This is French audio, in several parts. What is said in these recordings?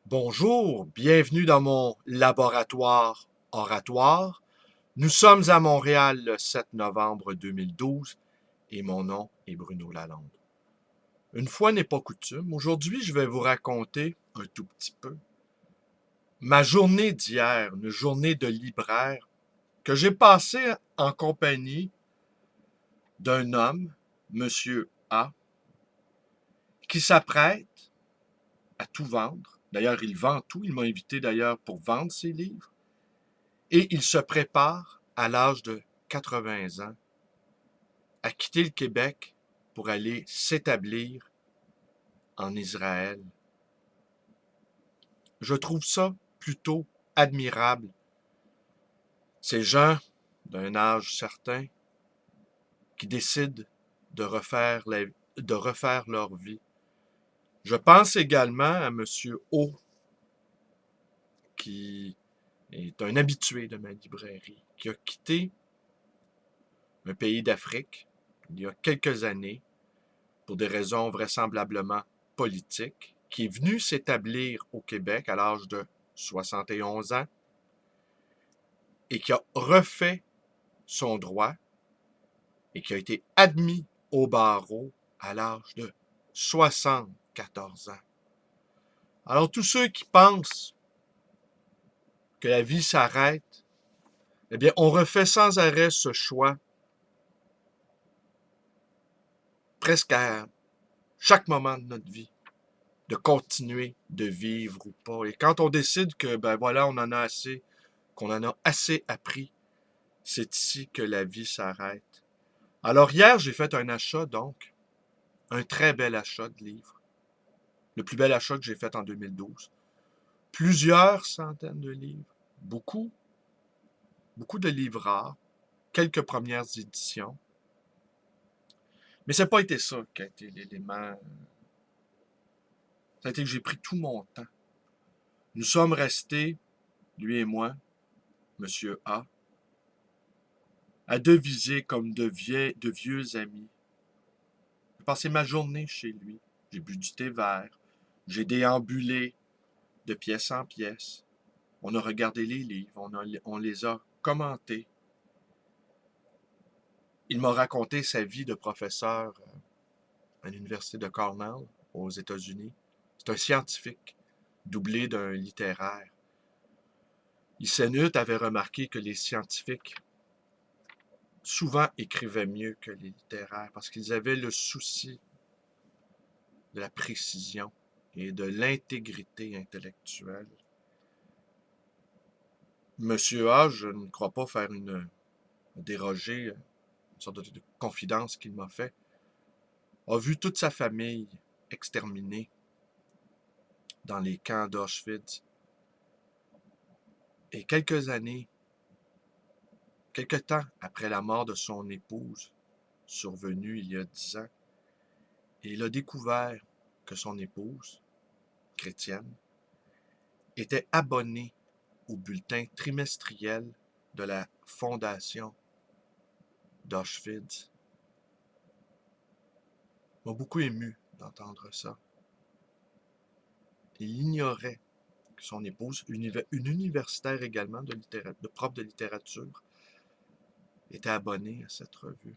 Bonjour, bienvenue dans mon laboratoire oratoire. Nous sommes à Montréal le 7 novembre 2012 et mon nom est Bruno Lalonde. Une fois n'est pas coutume, aujourd'hui je vais vous raconter un tout petit peu ma journée d'hier, une journée de libraire que j'ai passée en compagnie d'un homme, Monsieur A, qui s'apprête à tout vendre. D'ailleurs, il vend tout. Il m'a invité d'ailleurs pour vendre ses livres. Et il se prépare, à l'âge de 80 ans, à quitter le Québec pour aller s'établir en Israël. Je trouve ça plutôt admirable. Ces gens d'un âge certain qui décident de refaire leur vie. Je pense également à Monsieur O, qui est un habitué de ma librairie, qui a quitté un pays d'Afrique il y a quelques années pour des raisons vraisemblablement politiques, qui est venu s'établir au Québec à l'âge de 71 ans et qui a refait son droit et qui a été admis au barreau à l'âge de 74 ans. Alors tous ceux qui pensent que la vie s'arrête, eh bien on refait sans arrêt ce choix presque à chaque moment de notre vie, de continuer de vivre ou pas. Et quand on décide que, ben voilà, on en a assez, qu'on en a assez appris, c'est ici que la vie s'arrête. Alors hier, j'ai fait un achat, donc, un très bel achat de livres. Le plus bel achat que j'ai fait en 2012. Plusieurs centaines de livres. Beaucoup, beaucoup de livres rares. Quelques premières éditions. Mais ça n'a pas été ça qui a été l'élément. Ça a été que j'ai pris tout mon temps. Nous sommes restés, lui et moi, Monsieur A, à deviser comme de vieux amis. J'ai passé ma journée chez lui. J'ai bu du thé vert. J'ai déambulé de pièce en pièce. On a regardé les livres. On les a commentés. Il m'a raconté sa vie de professeur à l'université de Cornell, aux États-Unis. C'est un scientifique, doublé d'un littéraire. Isenut avait remarqué que les scientifiques souvent écrivaient mieux que les littéraires parce qu'ils avaient le souci de la précision et de l'intégrité intellectuelle. Monsieur A, je ne crois pas faire déroger, une sorte de confidence qu'il m'a fait, a vu toute sa famille exterminée dans les camps d'Auschwitz. Et quelques temps après la mort de son épouse, survenue il y a 10 ans, il a découvert que son épouse, chrétienne, était abonnée au bulletin trimestriel de la fondation d'Auschwitz. M'a beaucoup ému d'entendre ça. Il ignorait que son épouse, une universitaire également de prof de littérature, était abonnée à cette revue.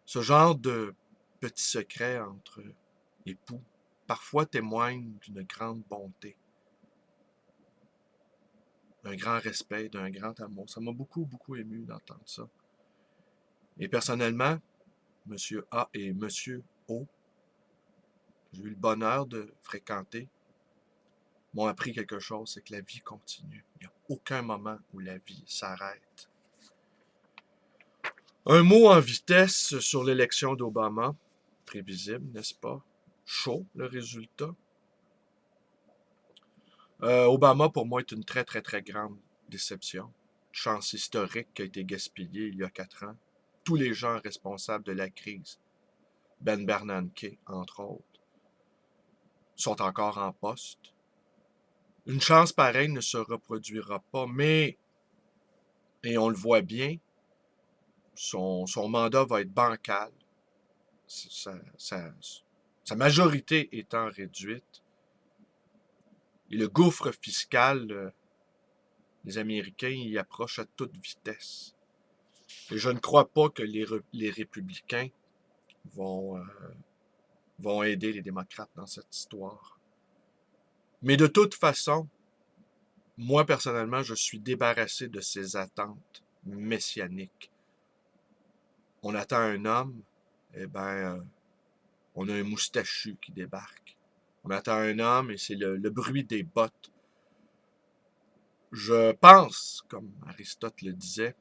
Ce genre de petits secrets entre époux parfois témoignent d'une grande bonté, d'un grand respect, d'un grand amour. Ça m'a beaucoup, beaucoup ému d'entendre ça. Et personnellement, Monsieur A et Monsieur O, j'ai eu le bonheur de fréquenter, m'ont appris quelque chose, c'est que la vie continue. Il n'y a aucun moment où la vie s'arrête. Un mot en vitesse sur l'élection d'Obama. Prévisible, n'est-ce pas? Chaud, le résultat. Obama, pour moi, est une très, très, très grande déception. Chance historique qui a été gaspillée il y a 4 ans. Tous les gens responsables de la crise, Ben Bernanke, entre autres, sont encore en poste. Une chance pareille ne se reproduira pas, mais, et on le voit bien, son mandat va être bancal. Ça, sa majorité étant réduite, et le gouffre fiscal, les Américains y approchent à toute vitesse. Et je ne crois pas que les républicains vont, vont aider les démocrates dans cette histoire. Mais de toute façon, moi personnellement, je suis débarrassé de ces attentes messianiques. On attend un homme, eh bien, on a un moustachu qui débarque. On attend un homme et c'est le bruit des bottes. Je pense, comme Aristote le disait,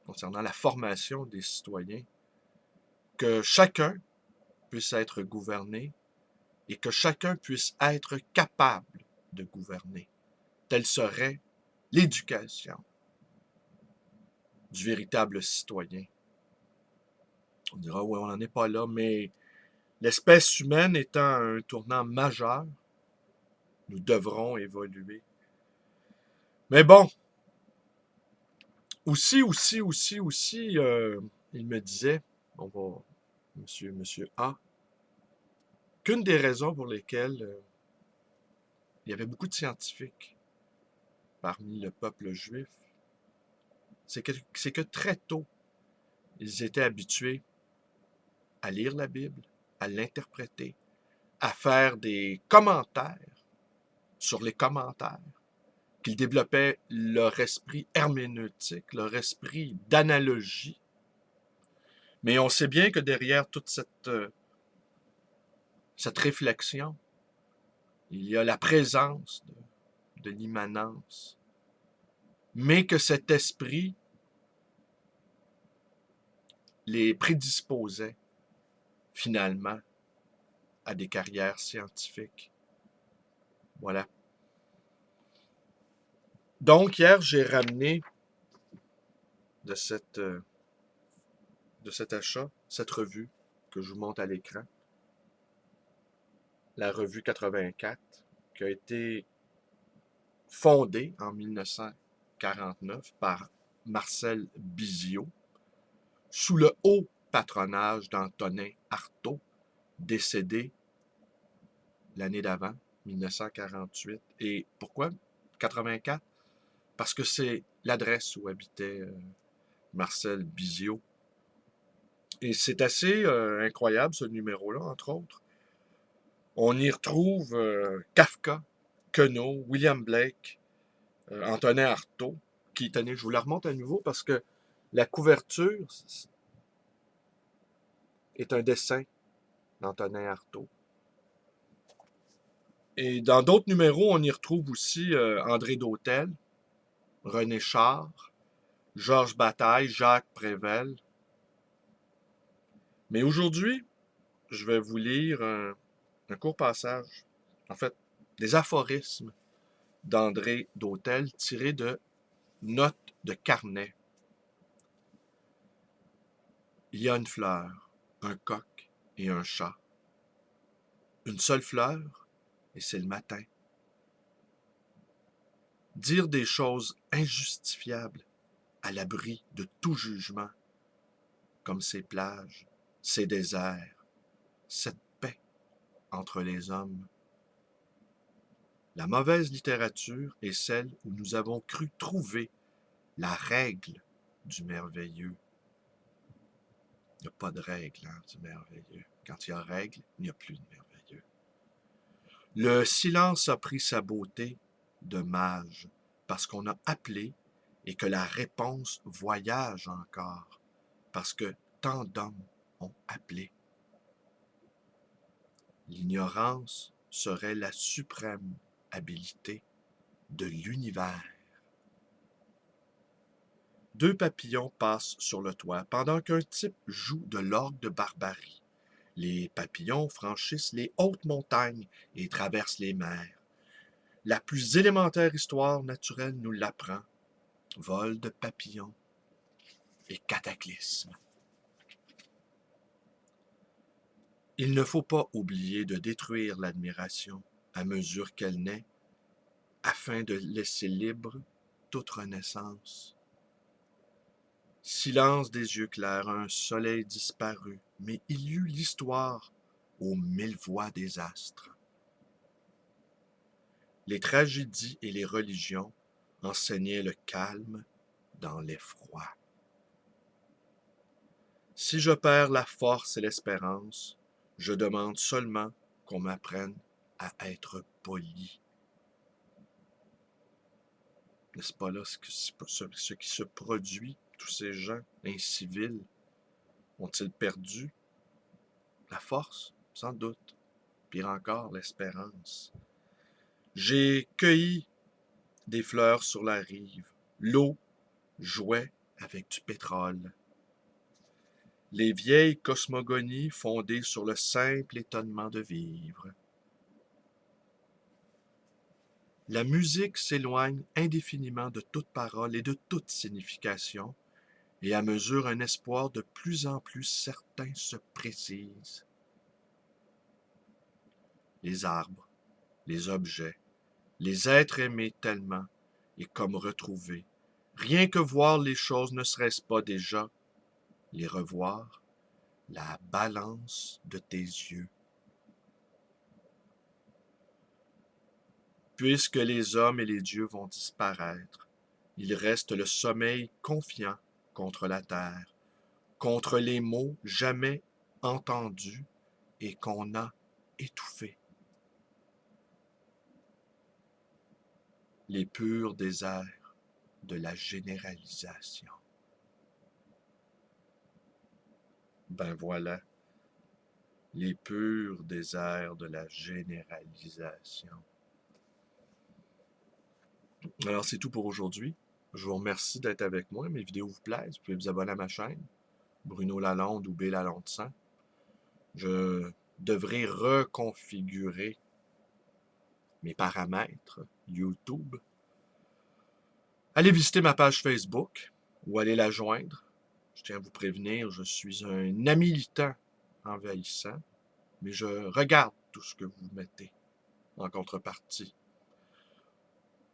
concernant la formation des citoyens, que chacun puisse être gouverné et que chacun puisse être capable de gouverner. Telle serait l'éducation du véritable citoyen. On dira, oui, on n'en est pas là, mais l'espèce humaine étant à un tournant majeur, nous devrons évoluer. Mais bon, aussi, il me disait, on va, monsieur A, qu'une des raisons pour lesquelles il y avait beaucoup de scientifiques parmi le peuple juif, c'est que très tôt, ils étaient habitués à lire la Bible, à l'interpréter, à faire des commentaires sur les commentaires, qu'ils développaient leur esprit herméneutique, leur esprit d'analogie. Mais on sait bien que derrière toute cette réflexion, il y a la présence de l'immanence, mais que cet esprit les prédisposait finalement à des carrières scientifiques. Voilà. Donc, hier, j'ai ramené de cet achat, cette revue que je vous montre à l'écran, la revue 84, qui a été fondée en 1949 par Marcel Bizio, sous le haut patronage d'Antonin Artaud, décédé l'année d'avant, 1948. Et pourquoi 84? Parce que c'est l'adresse où habitait Marcel Bizio. Et c'est assez incroyable, ce numéro-là, entre autres. On y retrouve Kafka, Queneau, William Blake, Antonin Artaud, qui, tenez, je vous la remonte à nouveau parce que la couverture est un dessin d'Antonin Artaud. Et dans d'autres numéros, on y retrouve aussi André Dautel, René Char, Georges Bataille, Jacques Prével. Mais aujourd'hui, je vais vous lire un court passage, en fait, des aphorismes d'André Dautel tirés de notes de carnet. Il y a une fleur, un coq et un chat. Une seule fleur, et c'est le matin. Dire des choses injustifiables à l'abri de tout jugement, comme ces plages, ces déserts, cette paix entre les hommes. La mauvaise littérature est celle où nous avons cru trouver la règle du merveilleux. Il n'y a pas de règle du merveilleux. Quand il y a règle, il n'y a plus de merveilleux. Le silence a pris sa beauté de mage, parce qu'on a appelé et que la réponse voyage encore, parce que tant d'hommes ont appelé. L'ignorance serait la suprême habileté de l'univers. Deux papillons passent sur le toit pendant qu'un type joue de l'orgue de barbarie. Les papillons franchissent les hautes montagnes et traversent les mers. La plus élémentaire histoire naturelle nous l'apprend. Vol de papillons et cataclysme. Il ne faut pas oublier de détruire l'admiration à mesure qu'elle naît, afin de laisser libre toute renaissance. Silence des yeux clairs, un soleil disparu, mais il y eut l'histoire aux 1000 voix des astres. Les tragédies et les religions enseignaient le calme dans l'effroi. Si je perds la force et l'espérance, je demande seulement qu'on m'apprenne à être poli. N'est-ce pas là ce qui se produit? Tous ces gens incivils ont-ils perdu la force? Sans doute. Pire encore, l'espérance. J'ai cueilli des fleurs sur la rive. L'eau jouait avec du pétrole. Les vieilles cosmogonies fondées sur le simple étonnement de vivre. La musique s'éloigne indéfiniment de toute parole et de toute signification, et à mesure un espoir de plus en plus certain se précise. Les arbres, les objets, les êtres aimés tellement et comme retrouvés, rien que voir les choses ne serait-ce pas déjà les revoir, la balance de tes yeux. Puisque les hommes et les dieux vont disparaître, il reste le sommeil confiant contre la terre, contre les mots jamais entendus et qu'on a étouffés. Les purs déserts de la généralisation. Ben voilà, les purs déserts de la généralisation. Alors c'est tout pour aujourd'hui. Je vous remercie d'être avec moi. Mes vidéos vous plaisent. Vous pouvez vous abonner à ma chaîne, Bruno Lalonde ou B Lalonde 100. Je devrais reconfigurer mes paramètres YouTube. Allez visiter ma page Facebook ou allez la joindre. Je tiens à vous prévenir, je suis un ami militant envahissant, mais je regarde tout ce que vous mettez en contrepartie.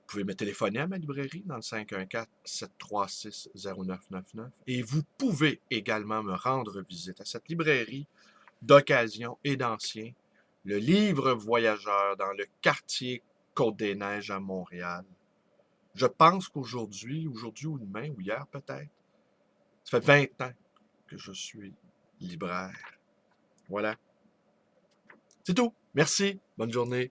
Vous pouvez me téléphoner à ma librairie dans le 514-736-0999 et vous pouvez également me rendre visite à cette librairie d'occasion et d'ancien, le livre voyageur dans le quartier Côte-des-Neiges à Montréal. Je pense qu'aujourd'hui ou demain, ou hier peut-être, ça fait 20 ans que je suis libraire. Voilà. C'est tout. Merci. Bonne journée.